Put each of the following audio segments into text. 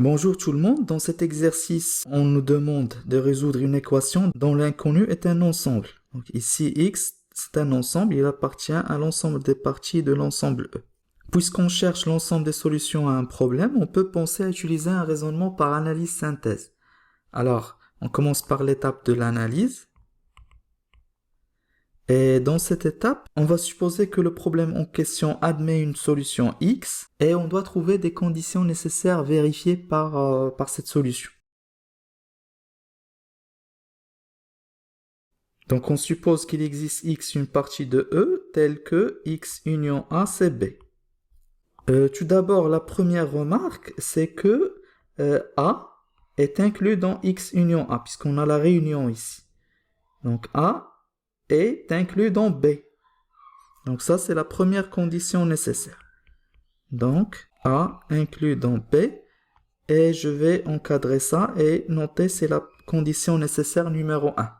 Bonjour tout le monde, dans cet exercice, on nous demande de résoudre une équation dont l'inconnu est un ensemble. Donc ici, x, c'est un ensemble, il appartient à l'ensemble des parties de l'ensemble E. Puisqu'on cherche l'ensemble des solutions à un problème, on peut penser à utiliser un raisonnement par analyse-synthèse. Alors, on commence par l'étape de l'analyse. Et dans cette étape, on va supposer que le problème en question admet une solution X et on doit trouver des conditions nécessaires vérifiées par cette solution. Donc on suppose qu'il existe X une partie de E telle que X union A c'est B. Tout d'abord, la première remarque, c'est que A est inclus dans X union A puisqu'on a la réunion ici. Donc A est inclus dans B. Donc ça, c'est la première condition nécessaire. Donc, A inclus dans B. Et je vais encadrer ça et noter c'est la condition nécessaire numéro 1.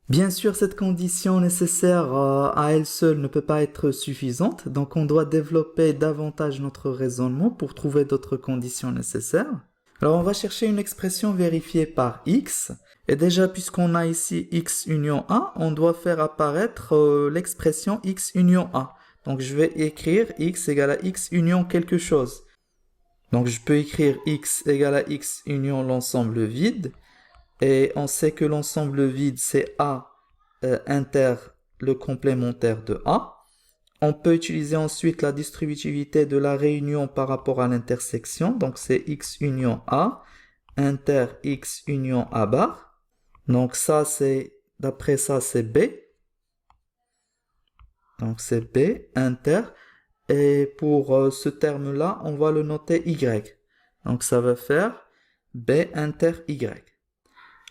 Bien sûr, cette condition nécessaire à elle seule ne peut pas être suffisante. Donc, on doit développer davantage notre raisonnement pour trouver d'autres conditions nécessaires. Alors, on va chercher une expression vérifiée par X. Et déjà, puisqu'on a ici X union A, on doit faire apparaître l'expression X union A. Donc, je vais écrire X égale à X union quelque chose. Donc, je peux écrire X égale à X union l'ensemble vide. Et on sait que l'ensemble vide, c'est A inter le complémentaire de A. On peut utiliser ensuite la distributivité de la réunion par rapport à l'intersection. Donc, c'est X union A inter X union A bar. Donc, ça, d'après ça, c'est B. Donc, c'est B inter. Et pour ce terme-là, on va le noter Y. Donc, ça va faire B inter Y.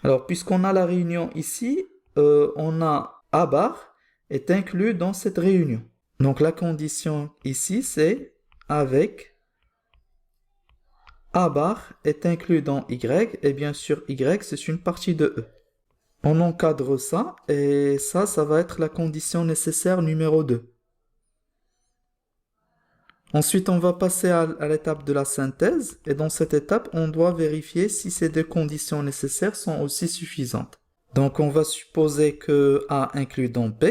Alors, puisqu'on a la réunion ici, on a A bar est inclus dans cette réunion. Donc, la condition ici, c'est avec A bar est inclus dans Y, et bien sûr, Y, c'est une partie de E. On encadre ça, et ça va être la condition nécessaire numéro 2. Ensuite, on va passer à l'étape de la synthèse, et dans cette étape, on doit vérifier si ces deux conditions nécessaires sont aussi suffisantes. Donc, on va supposer que A inclut dans B.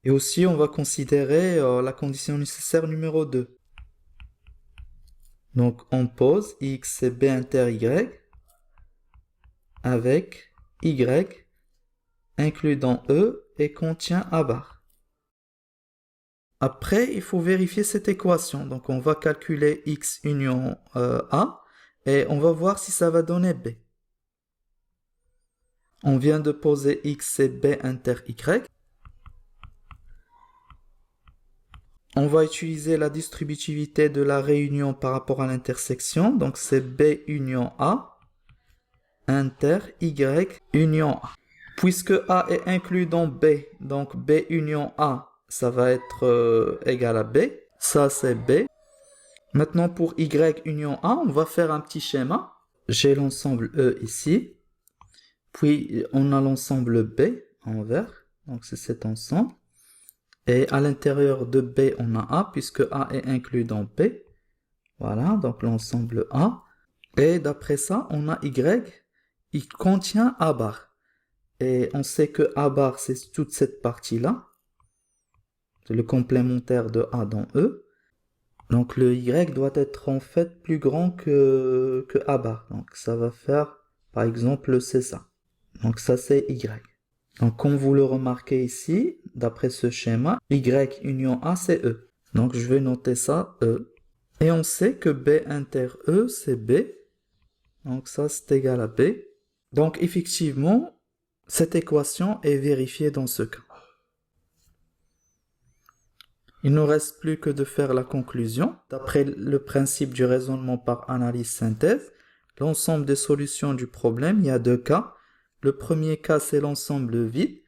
Et aussi, on va considérer la condition nécessaire numéro 2. Donc, on pose X c'est B inter Y avec Y inclus dans E et contient A bar. Après, il faut vérifier cette équation. Donc, on va calculer X union A et on va voir si ça va donner B. On vient de poser X c'est B inter Y. On va utiliser la distributivité de la réunion par rapport à l'intersection. Donc, c'est B union A inter Y union A. Puisque A est inclus dans B, donc B union A, ça va être égal à B. Ça, c'est B. Maintenant, pour Y union A, on va faire un petit schéma. J'ai l'ensemble E ici. Puis, on a l'ensemble B en vert. Donc, c'est cet ensemble. Et à l'intérieur de B, on a A, puisque A est inclus dans B. Voilà, donc l'ensemble A. Et d'après ça, on a Y. Il contient A bar. Et on sait que A bar, c'est toute cette partie-là. C'est le complémentaire de A dans E. Donc le Y doit être en fait plus grand que A bar. Donc ça va faire, par exemple, c'est ça. Donc ça, c'est Y. Donc comme vous le remarquez ici, d'après ce schéma, Y union A, c'est E. Donc je vais noter ça, E. Et on sait que B inter E, c'est B. Donc ça, c'est égal à B. Donc effectivement, cette équation est vérifiée dans ce cas. Il ne nous reste plus que de faire la conclusion. D'après le principe du raisonnement par analyse-synthèse, l'ensemble des solutions du problème, il y a deux cas. Le premier cas, c'est l'ensemble vide.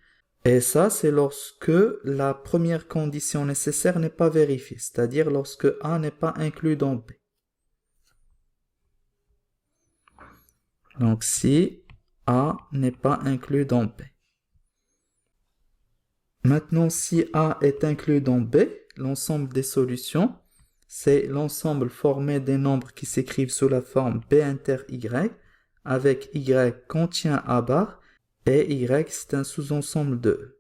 Et ça, c'est lorsque la première condition nécessaire n'est pas vérifiée, c'est-à-dire lorsque A n'est pas inclus dans B. Donc si A n'est pas inclus dans B. Maintenant, si A est inclus dans B, l'ensemble des solutions, c'est l'ensemble formé des nombres qui s'écrivent sous la forme B inter Y, avec Y contient A bar, et Y c'est un sous-ensemble de E.